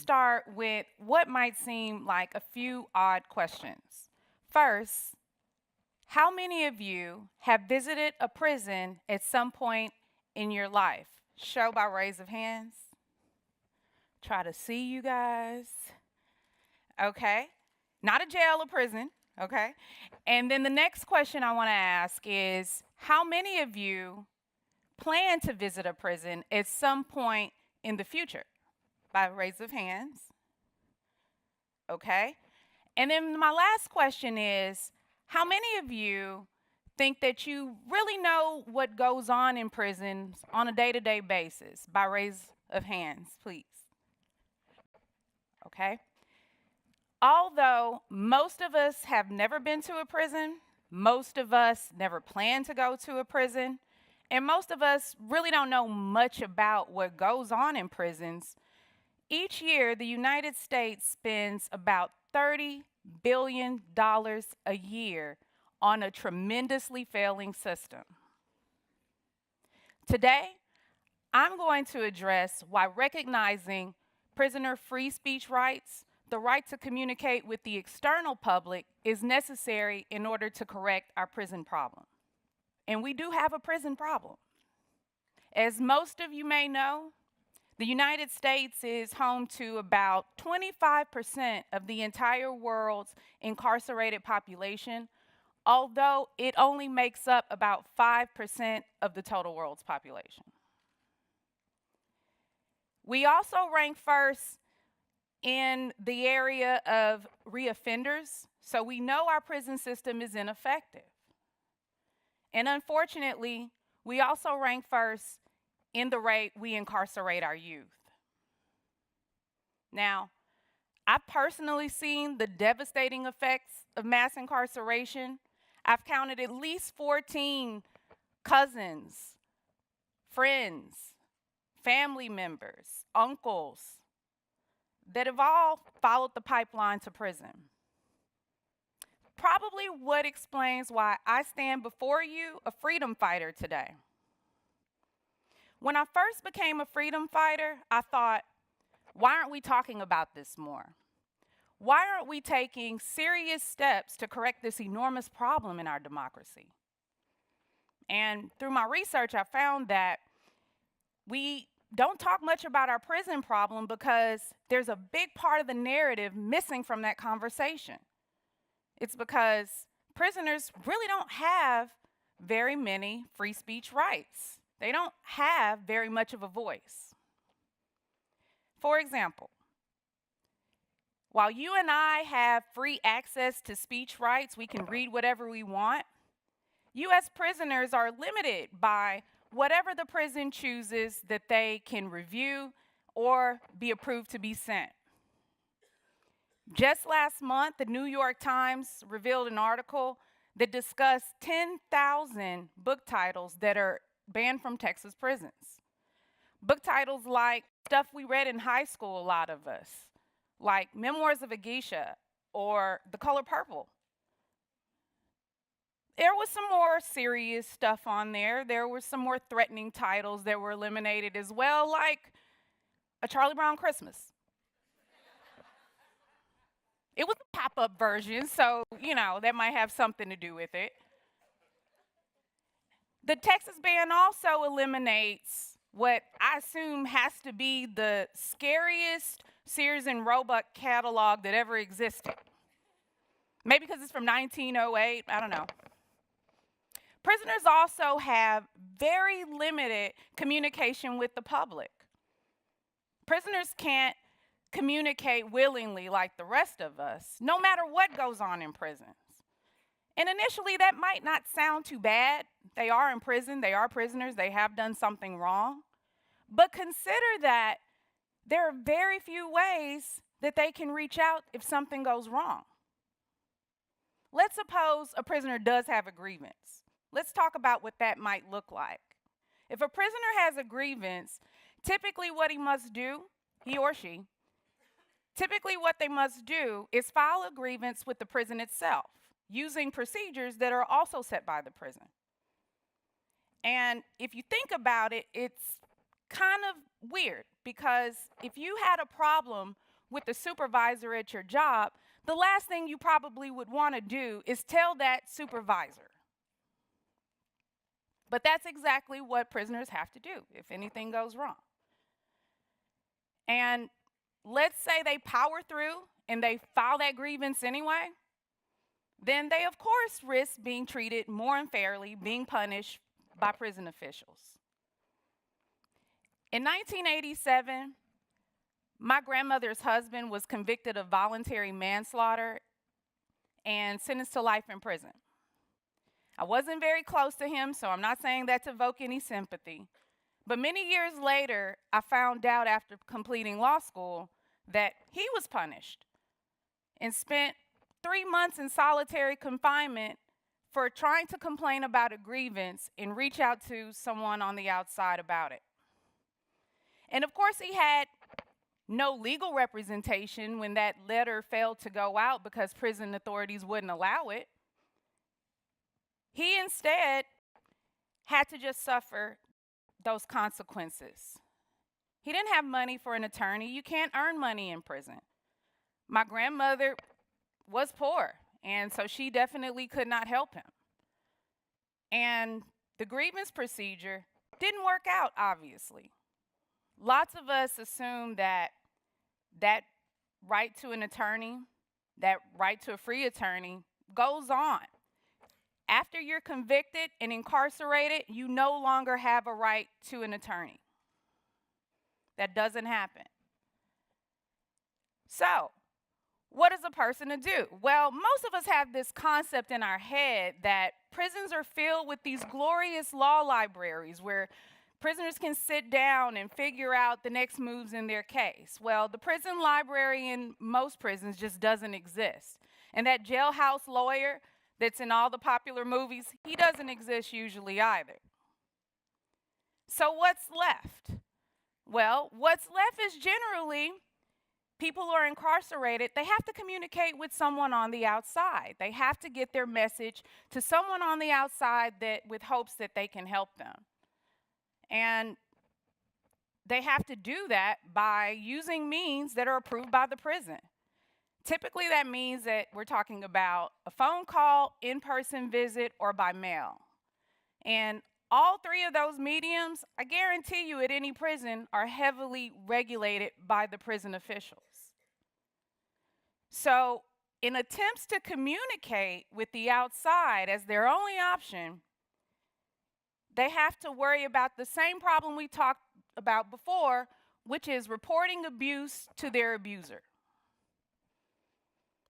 start with what might seem like a few odd questions. First, how many of you have visited a prison at some point in your life? Show by raise of hands. Try to see you guys. Okay. Not a jail or prison. Okay. And then the next question I want to ask is how many of you plan to visit a prison at some point in the future? By raise of hands. Okay. And then my last question is how many of you think that you really know what goes on in prisons on a day-to-day basis? By raise of hands, please. Okay. Although most of us have never been to a prison, most of us never plan to go to a prison, and most of us really don't know much about what goes on in prisons, each year the United States spends about $30 billion a year on a tremendously failing system. Today, I'm going to address why recognizing prisoner free speech rights, the right to communicate with the external public, is necessary in order to correct our prison problem. And we do have a prison problem. As most of you may know, the United States is home to about 25% of the entire world's incarcerated population, although it only makes up about 5% of the total world's population. We also rank first in the area of reoffenders, so we know our prison system is ineffective. And unfortunately, we also rank first in the rate we incarcerate our youth. Now, I've personally seen the devastating effects of mass incarceration. I've counted at least 14 cousins, friends, family members, uncles that have all followed the pipeline to prison. Probably what explains why I stand before you a freedom fighter today. When I first became a freedom fighter, I thought, why aren't we talking about this more? Why aren't we taking serious steps to correct this enormous problem in our democracy? And through my research, I found that we don't talk much about our prison problem because there's a big part of the narrative missing from that conversation. It's because prisoners really don't have very many free speech rights. They don't have very much of a voice. For example, while you and I have free access to speech rights, we can read whatever we want, U.S. prisoners are limited by whatever the prison chooses that they can review or be approved to be sent. Just last month, the New York Times revealed an article that discussed 10,000 book titles that are banned from Texas prisons. Book titles like stuff we read in high school, a lot of us, like Memoirs of a Geisha or The Color Purple. There was some more serious stuff on there. There were some more threatening titles that were eliminated as well, like A Charlie Brown Christmas. It was a pop-up version, so, that might have something to do with it. The Texas ban also eliminates what I assume has to be the scariest Sears and Roebuck catalog that ever existed. Maybe because it's from 1908, I don't know. Prisoners also have very limited communication with the public. Prisoners can't communicate willingly like the rest of us, no matter what goes on in prisons. And initially, that might not sound too bad. They are in prison, they are prisoners, they have done something wrong. But consider that there are very few ways that they can reach out if something goes wrong. Let's suppose a prisoner does have a grievance. Let's talk about what that might look like. If a prisoner has a grievance, typically what he or she, typically what they must do is file a grievance with the prison itself, using procedures that are also set by the prison. And if you think about it, it's kind of weird because if you had a problem with the supervisor at your job, the last thing you probably would want to do is tell that supervisor. But that's exactly what prisoners have to do if anything goes wrong. And let's say they power through and they file that grievance anyway, then they, of course, risk being treated more unfairly, being punished by prison officials. In 1987, my grandmother's husband was convicted of voluntary manslaughter and sentenced to life in prison. I wasn't very close to him, so I'm not saying that to evoke any sympathy. But many years later, I found out after completing law school that he was punished and spent 3 months in solitary confinement for trying to complain about a grievance and reach out to someone on the outside about it. And of course, he had no legal representation when that letter failed to go out because prison authorities wouldn't allow it. He instead had to just suffer those consequences. He didn't have money for an attorney. You can't earn money in prison. My grandmother was poor, and so she definitely could not help him. And the grievance procedure didn't work out, obviously. Lots of us assume that that right to an attorney, that right to a free attorney, goes on. After you're convicted and incarcerated, you no longer have a right to an attorney. That doesn't happen. So, what is a person to do? Well, most of us have this concept in our head that prisons are filled with these glorious law libraries where prisoners can sit down and figure out the next moves in their case. Well, the prison library in most prisons just doesn't exist. And that jailhouse lawyer that's in all the popular movies, he doesn't exist usually either. So what's left? Well, what's left is generally people who are incarcerated, they have to communicate with someone on the outside. They have to get their message to someone on the outside with hopes that they can help them. And they have to do that by using means that are approved by the prison. Typically, that means that we're talking about a phone call, in-person visit, or by mail. And all three of those mediums, I guarantee you at any prison, are heavily regulated by the prison officials. So, in attempts to communicate with the outside as their only option, they have to worry about the same problem we talked about before, which is reporting abuse to their abuser.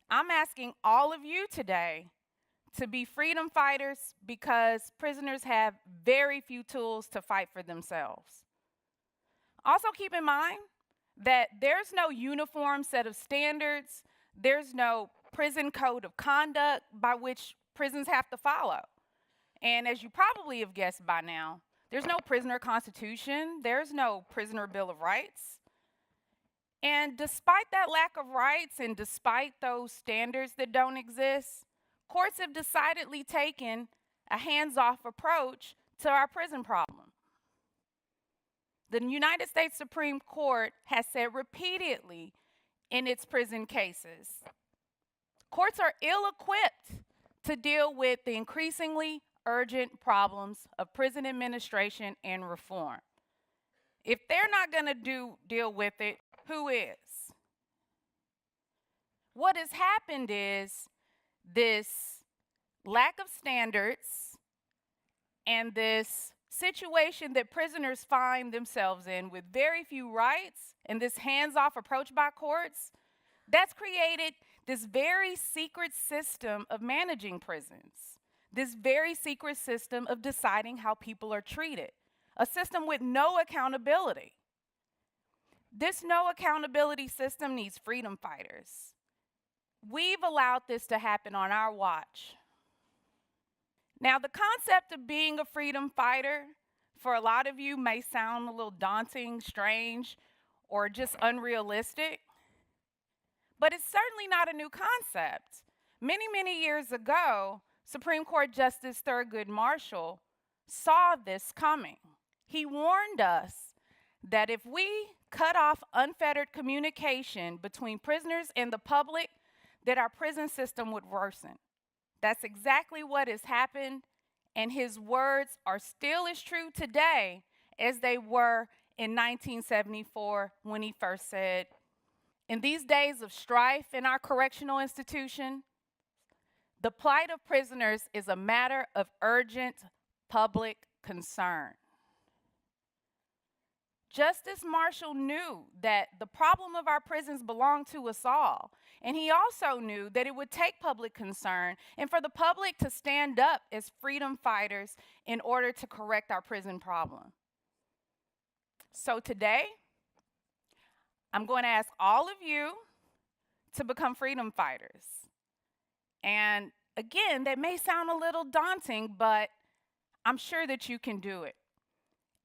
I'm asking all of you today to be freedom fighters because prisoners have very few tools to fight for themselves. Also keep in mind that there's no uniform set of standards, there's no prison code of conduct by which prisons have to follow. And as you probably have guessed by now, there's no prisoner constitution, there's no prisoner bill of rights. And despite that lack of rights and despite those standards that don't exist, courts have decidedly taken a hands-off approach to our prison problem. The United States Supreme Court has said repeatedly in its prison cases, courts are ill-equipped to deal with the increasingly urgent problems of prison administration and reform. If they're not going to deal with it, who is? What has happened is this lack of standards and this situation that prisoners find themselves in with very few rights and this hands-off approach by courts, that's created this very secret system of managing prisons, this very secret system of deciding how people are treated, a system with no accountability. This no accountability system needs freedom fighters. We've allowed this to happen on our watch. Now, the concept of being a freedom fighter for a lot of you may sound a little daunting, strange, or just unrealistic, but it's certainly not a new concept. Many, many years ago, Supreme Court Justice Thurgood Marshall saw this coming. He warned us that if we cut off unfettered communication between prisoners and the public, that our prison system would worsen. That's exactly what has happened, and his words are still as true today as they were in 1974 when he first said, "In these days of strife in our correctional institution, the plight of prisoners is a matter of urgent public concern." Justice Marshall knew that the problem of our prisons belonged to us all, and he also knew that it would take public concern and for the public to stand up as freedom fighters in order to correct our prison problem. So today, I'm going to ask all of you to become freedom fighters. And again, that may sound a little daunting, but I'm sure that you can do it.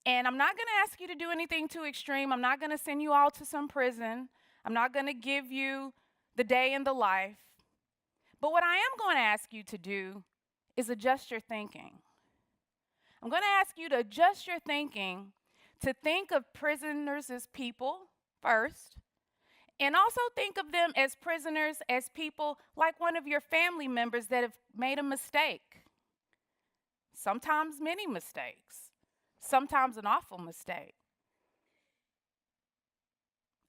And I'm not going to ask you to do anything too extreme. I'm not going to send you all to some prison. I'm not going to give you the day in the life. But what I am going to ask you to do is adjust your thinking. I'm going to ask you to adjust your thinking to think of prisoners as people first, and also think of them as prisoners, as people like one of your family members that have made a mistake. Sometimes many mistakes. Sometimes an awful mistake.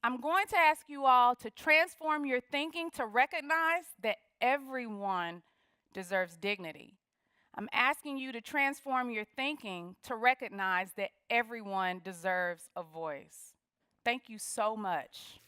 I'm going to ask you all to transform your thinking to recognize that everyone deserves dignity. I'm asking you to transform your thinking to recognize that everyone deserves a voice. Thank you so much.